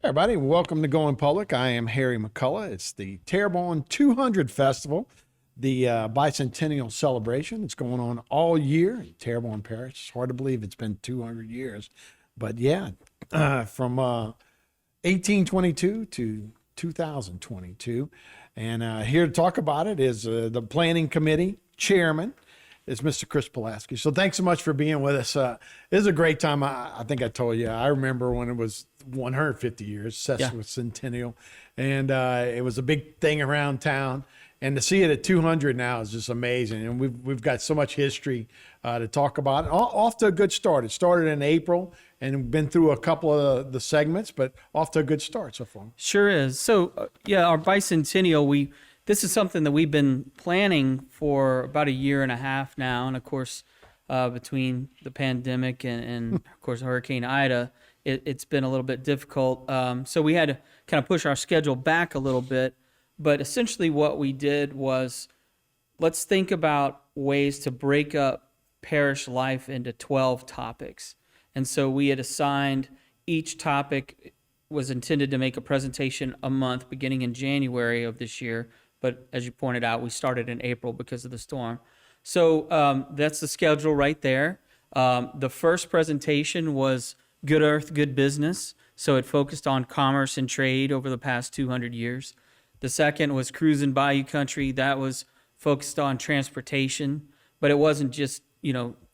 Everybody, welcome to Going Public. I am Harry McCullough. It's the Terrebonne 200 Festival, the bicentennial celebration. It's going on all year in Terrebonne Parish. It's hard to believe it's been 200 years. But yeah, from 1822 to 2022. And here to talk about it is the Planning Committee Chairman, is Mr. Chris Pulaski. So thanks so much for being with us. It was a great time. I think I told you, I remember when it was 150 years, sesquicentennial, and it was a big thing around town. And to see it at 200 now is just amazing. And we've got so much history to talk about. Off to a good start. It started in April, and we've been through a couple of the segments, but off to a good start so far. Sure is. So, our bicentennial, this is something that we've been planning for about a year and a half now. And of course, between the pandemic and of course, Hurricane Ida, it's been a little bit difficult. So we had to kind of push our schedule back a little bit. But essentially what we did was, let's think about ways to break up parish life into 12 topics. And so we had assigned each topic was intended to make a presentation a month beginning in January of this year. But as you pointed out, we started in April because of the storm. So that's the schedule right there. The first presentation was Good Earth, Good Business. So it focused on commerce and trade over the past 200 years. The second was Cruising Bayou Country. That was focused on transportation. But it wasn't just,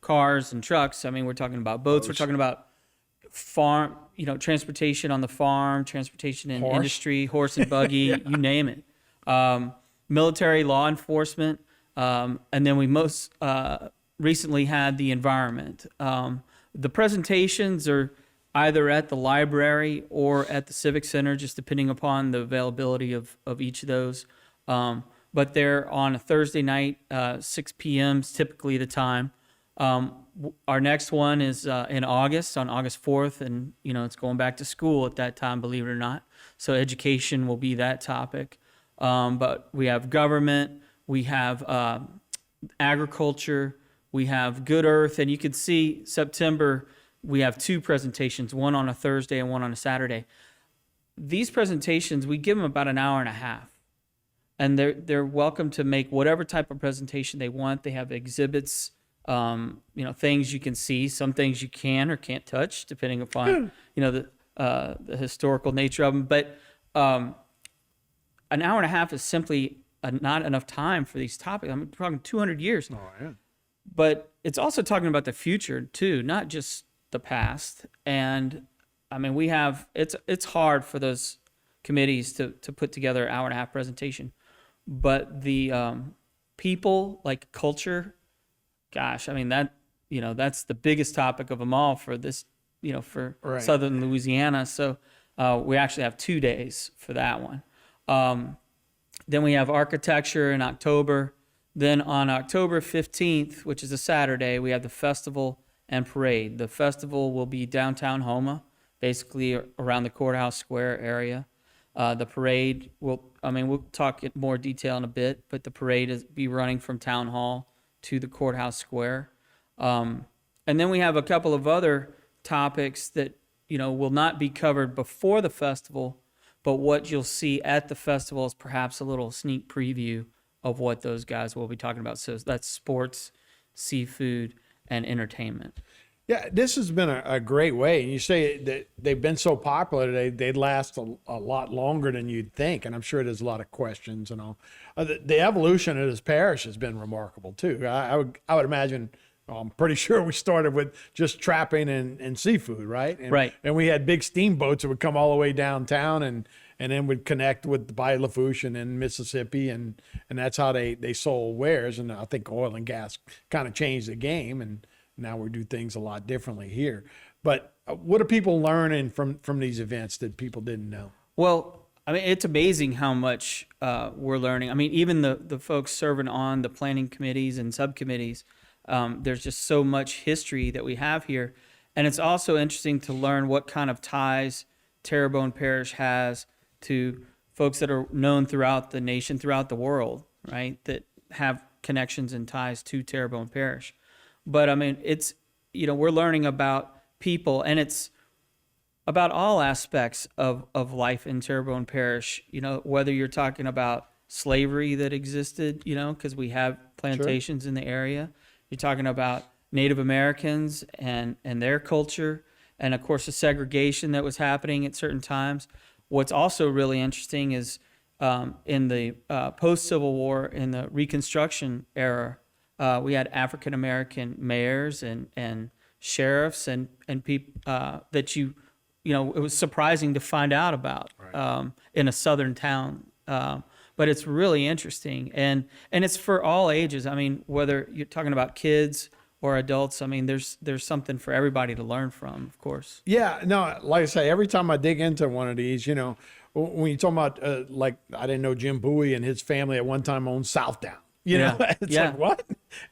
cars and trucks. I mean, we're talking about boats. We're talking about farm, transportation on the farm, transportation in industry, horse and buggy, you name it. Military law enforcement, and then we most recently had the environment. The presentations are either at the library or at the Civic Center, just depending upon the availability of each of those. But they're on a Thursday night, 6 p.m. is typically the time. Our next one is in August, on August 4th, and it's going back to school at that time, believe it or not. So education will be that topic. But we have government, we have agriculture, we have Good Earth, and you can see September, we have two presentations, one on a Thursday and one on a Saturday. These presentations, we give them about an hour and a half, and they're welcome to make whatever type of presentation they want. They have exhibits, things you can see, some things you can or can't touch, depending upon, the historical nature of them. But an hour and a half is simply not enough time for these topics. I'm talking 200 years. Oh, yeah. But it's also talking about the future too, not just the past. And I mean, it's hard for those committees to put together an hour and a half presentation. But the people, like culture, gosh, I mean, that's the biggest topic of them all for this, for Right. Southern Louisiana. So we actually have 2 days for that one. Then we have architecture in October. Then on October 15th, which is a Saturday, we have the festival and parade. The festival will be downtown Houma, basically around the courthouse square area. The parade we'll talk in more detail in a bit, but the parade is be running from town hall to the courthouse square. And then we have a couple of other topics that, will not be covered before the festival, but what you'll see at the festival is perhaps a little sneak preview of what those guys will be talking about. So that's sports, seafood, and entertainment. Yeah, this has been a great way. And you say that they've been so popular, they last a lot longer than you'd think. And I'm sure there's a lot of questions and all. The evolution of this parish has been remarkable, too. I would imagine, I'm pretty sure we started with just trapping and seafood, right? Right. And we had big steamboats that would come all the way downtown and then would connect with the Bayou Lafourche and then Mississippi. And that's how they sold wares. And I think oil and gas kind of changed the game. And now we do things a lot differently here. But what are people learning from these events that people didn't know? Well, I mean, it's amazing how much we're learning. I mean, even the folks serving on the planning committees and subcommittees, there's just so much history that we have here. And it's also interesting to learn what kind of ties Terrebonne Parish has to folks that are known throughout the nation, throughout the world, right, that have connections and ties to Terrebonne Parish. But I mean, it's, we're learning about people, and it's about all aspects of life in Terrebonne Parish. You know, whether you're talking about slavery that existed, you know, because we have plantations in the area. You're talking about Native Americans and their culture, and of course the segregation that was happening at certain times. What's also really interesting is in the post-Civil War, in the Reconstruction era, we had African American mayors and sheriffs and people that you know, it was surprising to find out about in a southern town. But it's really interesting, and it's for all ages. I mean, whether you're talking about kids or adults, I mean, there's something for everybody to learn from, of course. Yeah, no, like I say, every time I dig into one of these, you know, when you talk about like I didn't know Jim Bowie and his family at one time owned Southdown. You know, it's like, what?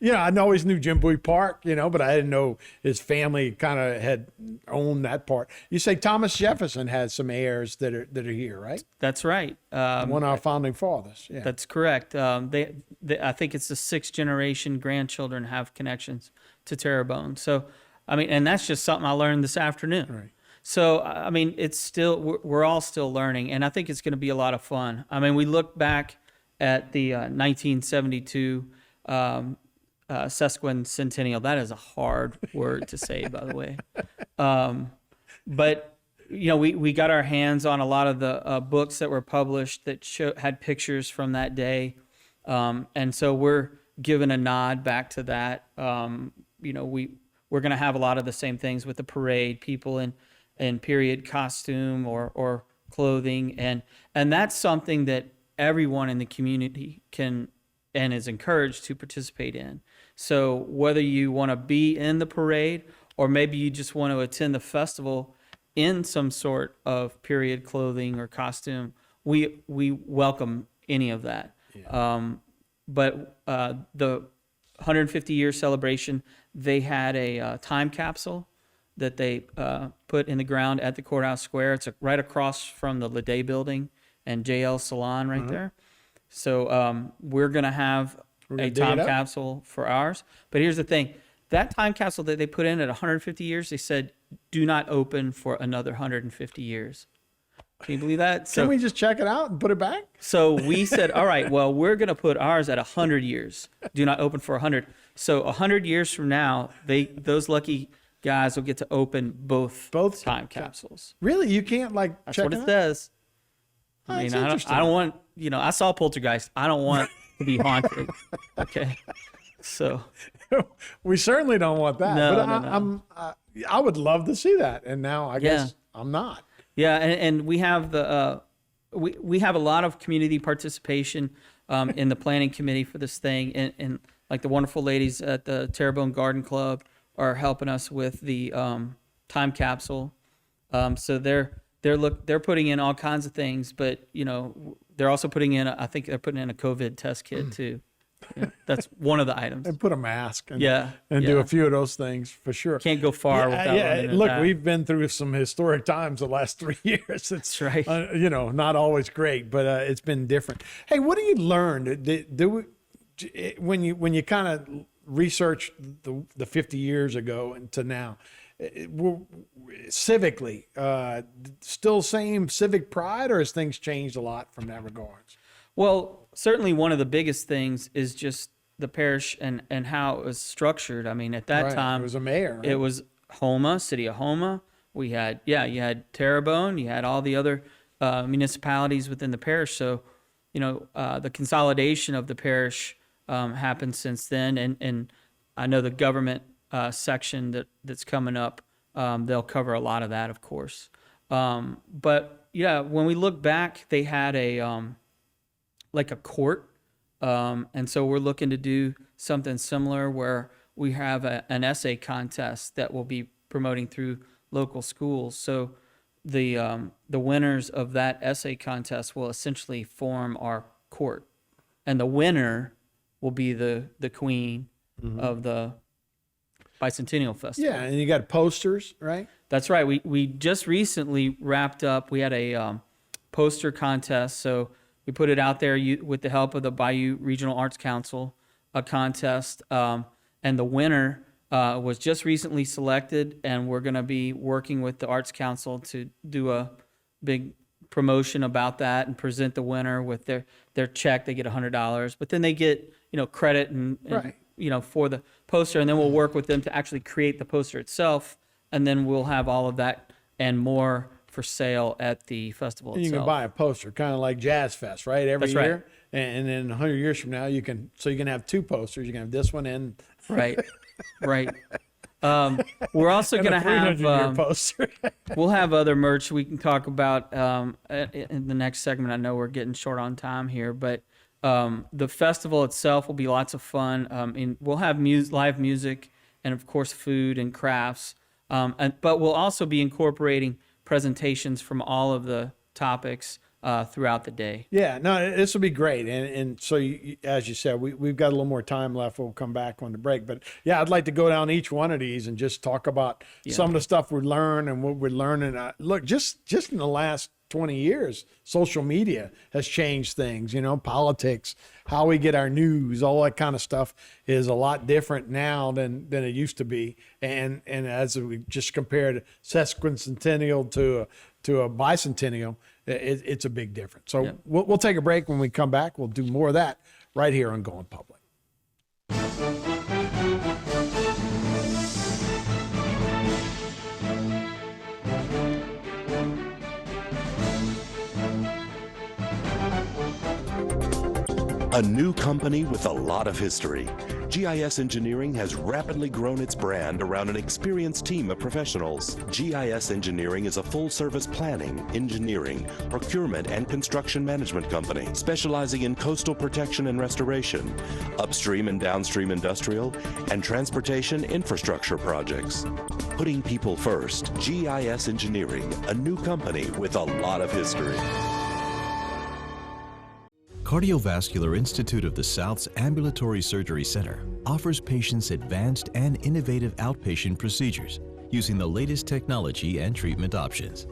You know, I always knew Jim Bowie Park, you know, but I didn't know his family kind of had owned that part. You say Thomas Jefferson has some heirs that are here, right? That's right. One of our founding fathers. Yeah, that's correct. They, I think it's the 6th generation grandchildren have connections to Terrebonne. So, I mean, and that's just something I learned this afternoon. Right. So, I mean, it's still, we're all still learning, and I think it's going to be a lot of fun. I mean, we look back at the 1972 sesquicentennial. That is a hard word to say, by the way. But, you know, we got our hands on a lot of the books that were published that had pictures from that day. And so we're giving a nod back to that. You know, we're going to have a lot of the same things with the parade, people in period costume or clothing. And that's something that everyone in the community can and is encouraged to participate in. So whether you want to be in the parade or maybe you just want to attend the festival in some sort of period clothing or costume, we welcome any of that. Yeah. But the 150-year celebration, they had a time capsule that they put in the ground at the courthouse square. It's right across from the Leday building and JL Salon right there. So we're going to have a time capsule for ours. But here's the thing. That time capsule that they put in at 150 years, they said, do not open for another 150 years. Can you believe that? So, can we just check it out and put it back? So we said, all right, well, we're going to put ours at 100 years. Do not open for 100. So 100 years from now, those lucky guys will get to open both time capsules. Really? You can't like That's check what it it out? says. Oh, I mean, that's I don't want, you know, I saw Poltergeist. I don't want to be haunted. Okay. So we certainly don't want that. No, but no. I would love to see that. And now I guess I'm not. Yeah, and we have the we have a lot of community participation in the planning committee for this thing, and like the wonderful ladies at the Terrebonne Garden Club are helping us with the time capsule. So they're putting in all kinds of things, but you know they're also putting in I think they're putting in a COVID test kit too. Yeah, that's one of the items. And put a mask and and do a few of those things for sure. Can't go far without running into Look, that. we've been through some historic times the last 3 years. It's That's right. You know, not always great, but it's been different. Hey, what do you learn? When you kind of research the 50 years ago and to now, civically, still same civic pride, or has things changed a lot from that regards? Well, certainly one of the biggest things is just the parish and how it was structured. I mean, at that time, it was a mayor. Right? It was Homa, city of Homa. We had, you had Terrebonne, you had all the other municipalities within the parish. So, you know, the consolidation of the parish happened since then. And I know the government section that's coming up, they'll cover a lot of that, of course. But yeah, when we look back, they had like a court. And so we're looking to do something similar where we have an essay contest that we'll be promoting through local schools. So the winners of that essay contest will essentially form our court. And the winner will be the queen of the Bicentennial Festival. Yeah, and you got posters, right? That's right. We just recently wrapped up. We had a poster contest. So we put it out there with the help of the Bayou Regional Arts Council, a contest, and the winner was just recently selected, and we're going to be working with the Arts Council to do a big promotion about that and present the winner with their check. They get $100, but then they get, credit and Right. for the poster, and then we'll work with them to actually create the poster itself, and then we'll have all of that and more for sale at the festival And you itself. can buy a poster, kind of like Jazz Fest, right? Every That's right. year. And then 100 years from now, you can have two posters. You can have this one and Right, right. We're also and going a to have 300-year poster. we'll have other merch we can talk about in the next segment. I know we're getting short on time here, but the festival itself will be lots of fun. And we'll have live music and, of course, food and crafts. But we'll also be incorporating presentations from all of the topics throughout the day. Yeah, no, this will be great. And so, as you said, we've got a little more time left. We'll come back on the break. But yeah, I'd like to go down each one of these and just talk about some of the stuff we learned and what we're learning. Look, just in the last 20 years, social media has changed things, politics, how we get our news, all that kind of stuff is a lot different now than it used to be. And as we just compared sesquicentennial to a bicentennial, it's a big difference. So we'll take a break. When we come back, we'll do more of that right here on Going Public. A new company with a lot of history. GIS Engineering has rapidly grown its brand around an experienced team of professionals. GIS Engineering is a full-service planning, engineering, procurement, and construction management company specializing in coastal protection and restoration, upstream and downstream industrial, and transportation infrastructure projects. Putting people first, GIS Engineering, a new company with a lot of history. Cardiovascular Institute of the South's Ambulatory Surgery Center offers patients advanced and innovative outpatient procedures using the latest technology and treatment options.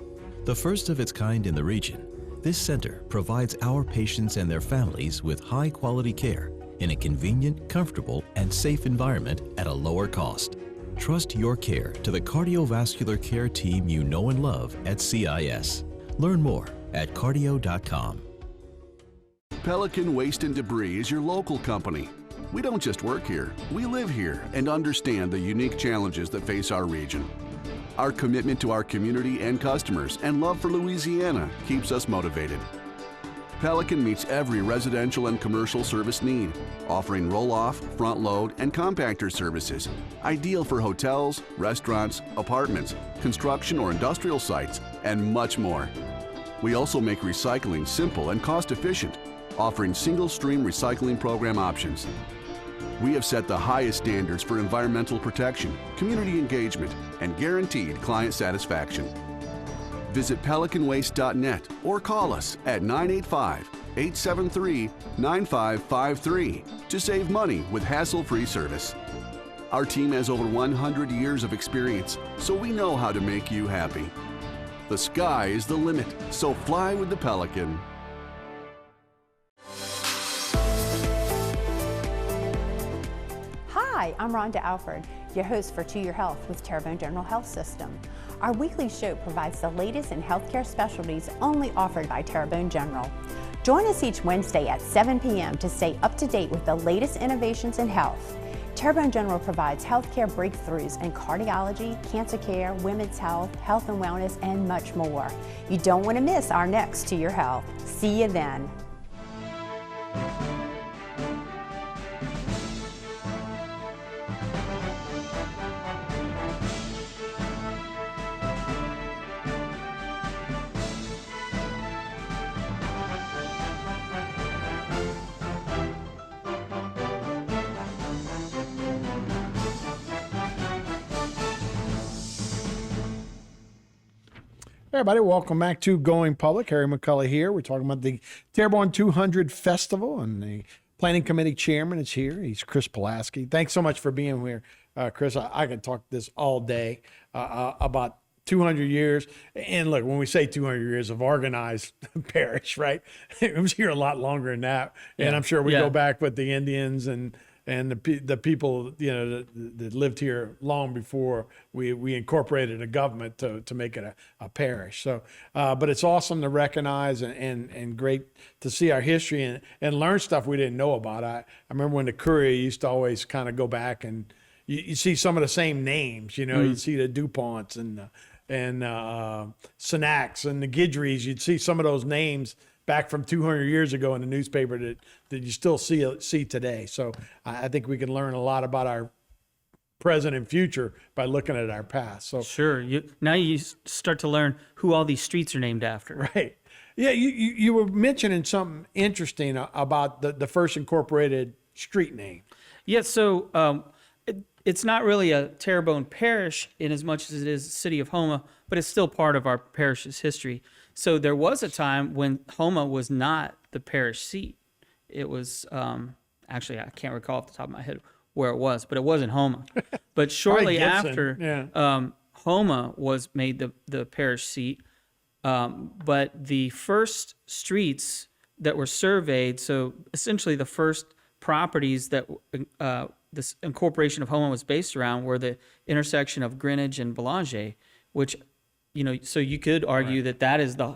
The first of its kind in the region, this center provides our patients and their families with high-quality care in a convenient, comfortable, and safe environment at a lower cost. Trust your care to the cardiovascular care team you know and love at CIS. Learn more at cardio.com. Pelican Waste and Debris is your local company. We don't just work here, we live here and understand the unique challenges that face our region. Our commitment to our community and customers and love for Louisiana keeps us motivated. Pelican meets every residential and commercial service need, offering roll-off, front-load, and compactor services, ideal for hotels, restaurants, apartments, construction or industrial sites, and much more. We also make recycling simple and cost-efficient, offering single-stream recycling program options. We have set the highest standards for environmental protection, community engagement, and guaranteed client satisfaction. Visit pelicanwaste.net or call us at 985-873-9553 to save money with hassle-free service. Our team has over 100 years of experience, so we know how to make you happy. The sky is the limit, so fly with the Pelican. Hi, I'm Rhonda Alford, your host for To Your Health with Terrebonne General Health System. Our weekly show provides the latest in healthcare specialties only offered by Terrebonne General. Join us each Wednesday at 7 p.m. to stay up to date with the latest innovations in health. Terrebonne General provides healthcare breakthroughs in cardiology, cancer care, women's health, health and wellness, and much more. You don't want to miss our next To Your Health. See you then. Hey everybody, welcome back to Going Public. Harry McCullough here. We're talking about the Terrebonne 200 Festival, and the planning committee chairman is here. He's Chris Pulaski. Thanks so much for being here, Chris. I could talk this all day about 200 years. And look, when we say 200 years of organized parish, right? It was here a lot longer than that. And I'm sure we go back with the Indians and and the people, you know, that lived here long before we incorporated a government to make it a parish. So, but it's awesome to recognize and great to see our history and learn stuff we didn't know about. I remember when the Courier used to always kind of go back and you see some of the same names, you know, you'd see the DuPonts and Snacks and the Guidrys. You'd see some of those names back from 200 years ago in the newspaper that you still see today. So I think we can learn a lot about our present and future by looking at our past. So Sure. Now you start to learn who all these streets are named after. right. Yeah, you were mentioning something interesting about the first incorporated street name. Yeah, so it's not really a Terrebonne parish in as much as it is the city of Houma, but it's still part of our parish's history. So there was a time when Houma was not the parish seat. It was, actually, I can't recall off the top of my head where it was, but it wasn't Houma. But shortly Gibson, after, yeah. Houma was made the parish seat. But the first streets that were surveyed, so essentially the first properties that this incorporation of Houma was based around were the intersection of Greenwich and Belanger, which, you know, so you could argue that is the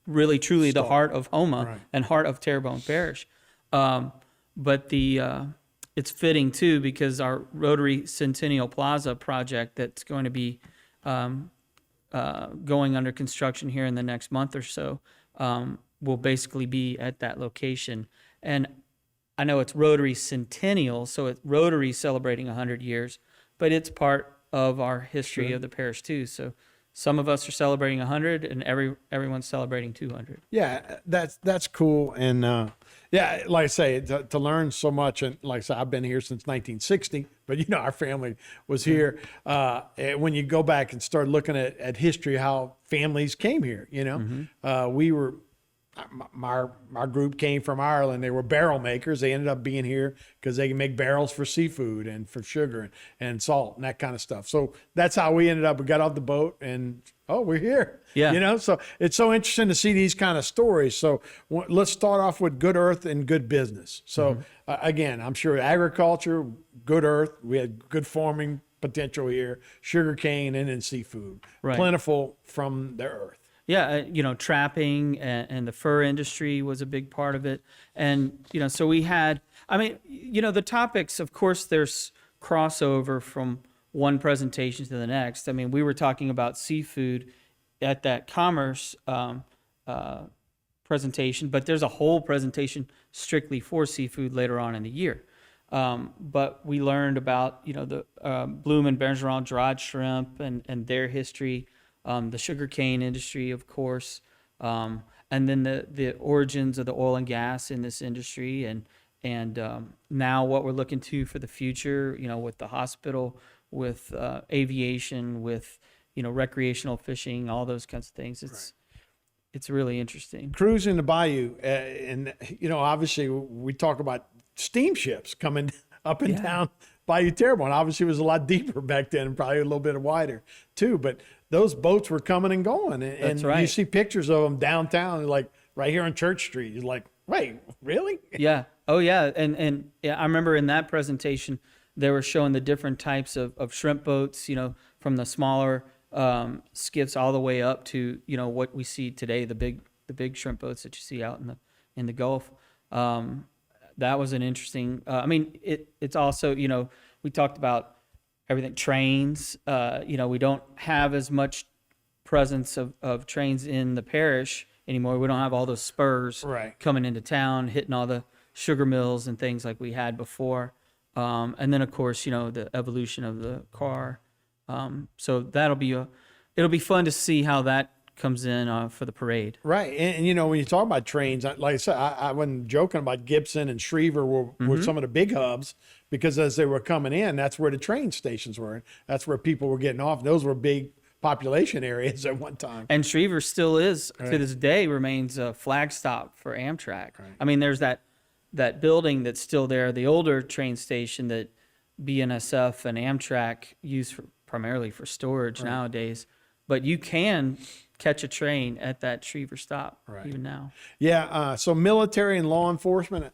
really truly the heart of Houma and heart of Terrebonne Parish. But it's fitting too because our Rotary Centennial Plaza project that's going to be going under construction here in the next month or so will basically be at that location. And I know it's Rotary Centennial, so it's Rotary celebrating 100 years, but it's part of our history of the parish too. So some of us are celebrating 100 and everyone's celebrating 200. Yeah, that's cool. And yeah, like I say, to learn so much. And like I said, I've been here since 1960, but you know, our family was here. When you go back and start looking at history, how families came here, you know, we were, our group came from Ireland. They were barrel makers. They ended up being here because they can make barrels for seafood and for sugar and salt and that kind of stuff. So that's how we ended up. We got off the boat and, oh, we're here. Yeah. You know, so it's so interesting to see these kind of stories. So let's start off with good earth and good business. So again, I'm sure agriculture, good earth, we had good farming potential here, sugarcane and then seafood, plentiful from the earth. Yeah, you know, trapping and the fur industry was a big part of it. And, you know, so we had, I mean, you know, the topics, of course, there's crossover from one presentation to the next. I mean, we were talking about seafood at that commerce presentation, but there's a whole presentation strictly for seafood later on in the year. But we learned about, you know, the Bloom and Bergeron dried shrimp and their history. The sugarcane industry, of course, and then the origins of the oil and gas in this industry, and now what we're looking to for the future, you know, with the hospital, with aviation, with, you know, recreational fishing, all those kinds of things. It's really interesting. Cruising the bayou, and you know, obviously we talk about steamships coming up and down Bayou Terrebonne. Obviously, it was a lot deeper back then, and probably a little bit wider too. But those boats were coming and going, and you see pictures of them downtown, like right here on Church Street. You're like, wait, really? Yeah. Oh, yeah. And yeah, I remember in that presentation they were showing the different types of shrimp boats. You know, from the smaller skiffs all the way up to, you know, what we see today, the big shrimp boats that you see out in the Gulf. That was an interesting. I mean, it's also, you know, we talked about everything, trains. You know, we don't have as much presence of trains in the parish anymore. We don't have all those spurs coming into town, hitting all the sugar mills and things like we had before. And then, of course, you know, the evolution of the car. So it'll be fun to see how that comes in for the parade. Right. And you know, when you talk about trains, like I said, I wasn't joking about Gibson and Schriever were some of the big hubs, because as they were coming in, that's where the train stations were. That's where people were getting off. Those were big population areas at one time. And Schriever still is, to this day, remains a flag stop for Amtrak. Right. I mean, there's that building that's still there, the older train station that BNSF and Amtrak use primarily for storage nowadays. But you can catch a train at that Shreveport stop Right. even now. Yeah. So military and law enforcement,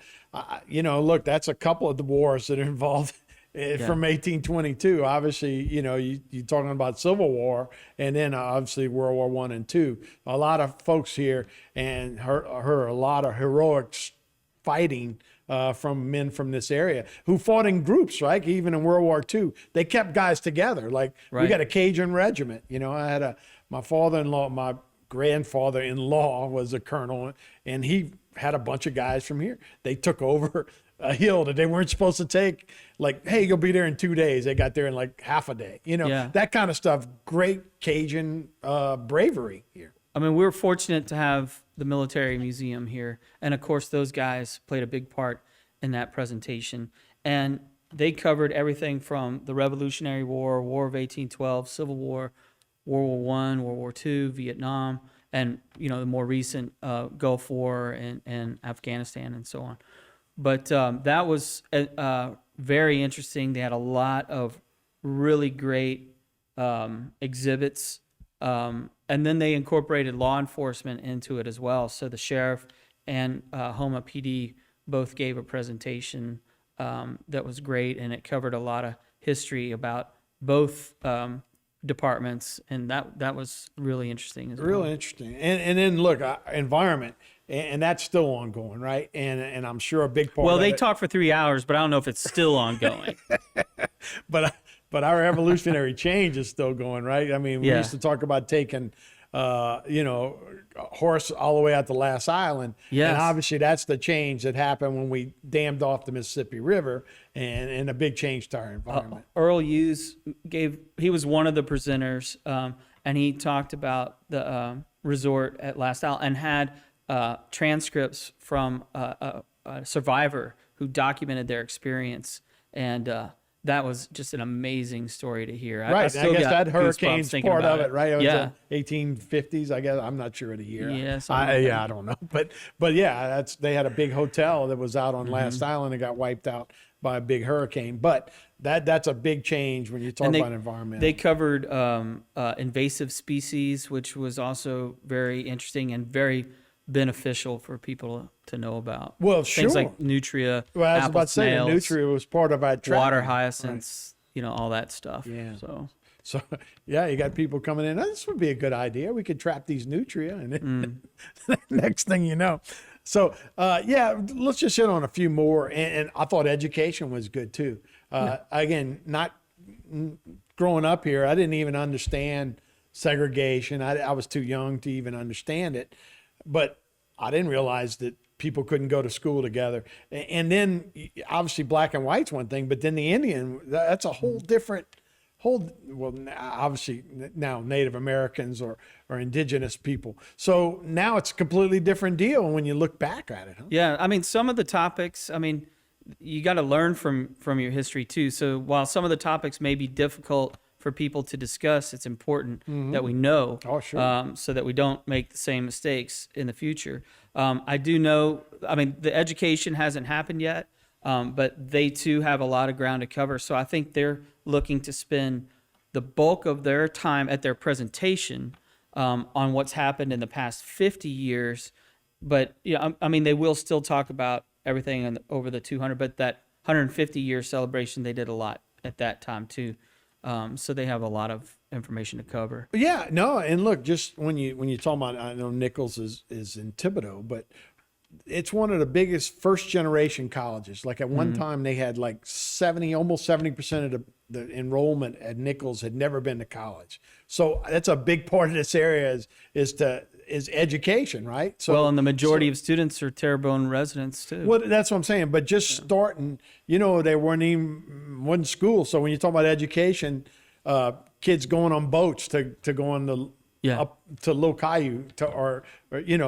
look, that's a couple of the wars that are involved from 1822. Obviously, you're talking about Civil War, and then obviously World War I and II. A lot of folks here and heard a lot of heroics fighting from men from this area who fought in groups, right? Even in World War II, they kept guys together. Like we Right. got a Cajun regiment. I had my father-in-law, my grandfather-in-law was a colonel, and he had a bunch of guys from here. They took over a hill that they weren't supposed to take. Like, hey, you'll be there in 2 days. They got there in like half a day. Yeah. That kind of stuff. Great Cajun bravery here. I mean, we're fortunate to have the military museum here. And of course, those guys played a big part in that presentation. And they covered everything from the Revolutionary War, War of 1812, Civil War, World War I, World War II, Vietnam, and, the more recent Gulf War and Afghanistan and so on. But that was very interesting. They had a lot of really great exhibits. And then they incorporated law enforcement into it as well. So the sheriff and Houma PD both gave a presentation that was great, and it covered a lot of history about both departments, and that was really interesting as well. Really interesting. And then look, environment, and that's still ongoing, right? And I'm sure a big part. Well, of they it, talked for 3 hours, but I don't know if it's still ongoing. but our evolutionary change is still going, right? I mean, we Yeah. used to talk about taking, a horse all the way out to Last Island. Yes. And obviously that's the change that happened when we dammed off the Mississippi River, and a big change to our environment. Earl Hughes he was one of the presenters, and he talked about the resort at Last Isle and had transcripts from a survivor who documented their experience. And that was just an amazing story to hear. Right. I guess got that goosebumps hurricane's thinking part about of it, right? It was Yeah. the 1850s, I guess. I'm not sure of the year. Yeah, something like that. I don't know. But yeah, they had a big hotel that was out on Mm-hmm. Last Island and got wiped out by a big hurricane. But that's a big change when you talk And about environment. They covered invasive species, which was also very interesting and very beneficial for people to know about. Well, Things sure. like nutria, Well, I was apple about to say, the snails, nutria was part of our tracking. water hyacinths, all that stuff. Yeah. So So, yeah, you got people coming in. "Oh, this would be a good idea. We could trap these nutria." And then next thing you know. So, let's just hit on a few more. And I thought education was good too. Again, not growing up here, I didn't even understand segregation. I was too young to even understand it. But I didn't realize that people couldn't go to school together. And then obviously black and white's one thing, but then the Indian, that's a whole different obviously now Native Americans or indigenous people. So now it's a completely different deal when you look back at it. Huh? yeah, I mean, some of the topics, you got to learn from your history too. So while some of the topics may be difficult for people to discuss, it's important that we know, Oh, sure. so that we don't make the same mistakes in the future. I do know, the education hasn't happened yet, but they too have a lot of ground to cover. So I think they're looking to spend the bulk of their time at their presentation on what's happened in the past 50 years. But they will still talk about everything over the 200, but that 150-year celebration, they did a lot at that time too. So they have a lot of information to cover. Yeah, no, and look, just when you talk about, I know Nichols is in Thibodeau, but it's one of the biggest first generation colleges. Like at one time they had like almost 70% of the enrollment at Nichols had never been to college. So that's a big part of this area is education, right? So, And the majority of students are Terrebonne residents too. well, that's what I'm saying. But just starting, they wasn't school. So when you talk about education, kids going on boats to go on the up to Locayu or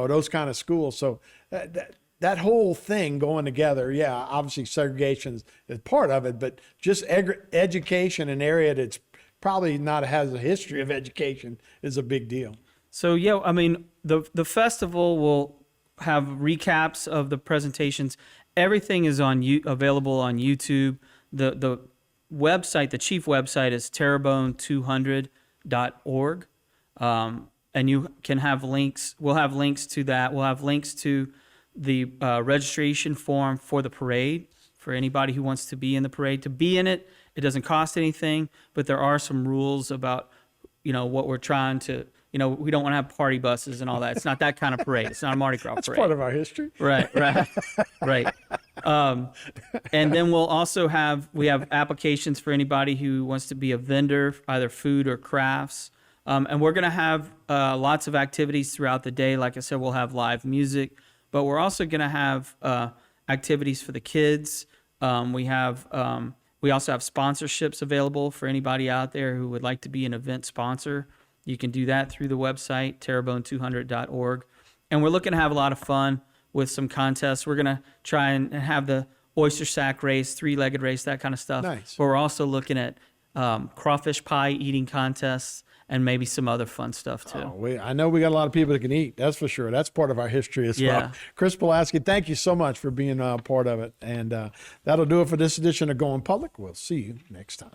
those kind of schools. So that whole thing going together, obviously segregation is part of it, but just education, an area that's probably not has a history of education, is a big deal. So the festival will have recaps of the presentations. Everything is available on YouTube. The website, the chief website is terrebonne200.org. and you can have links. We'll have links to that. We'll have links to the registration form for the parade for anybody who wants to be in the parade. To be in it, it doesn't cost anything, but there are some rules about, what we're trying to, we don't want to have party buses and all that. It's not that kind of parade. It's not a Mardi Gras That's parade. part of our history. Right. Right. And then we'll also have applications for anybody who wants to be a vendor, either food or crafts. And we're going to have lots of activities throughout the day. Like I said, we'll have live music, but we're also going to have activities for the kids. We also have sponsorships available for anybody out there who would like to be an event sponsor. You can do that through the website, terrebonne200.org. And we're looking to have a lot of fun with some contests. We're going to try and have the oyster sack race, three-legged race, that kind of stuff. Nice. But we're also looking at crawfish pie eating contests and maybe some other fun stuff too. I know we got a lot of people that can eat. That's for sure. That's part of our history as well. Chris Pulaski, thank you so much for being a part of it. And that'll do it for this edition of Going Public. We'll see you next time.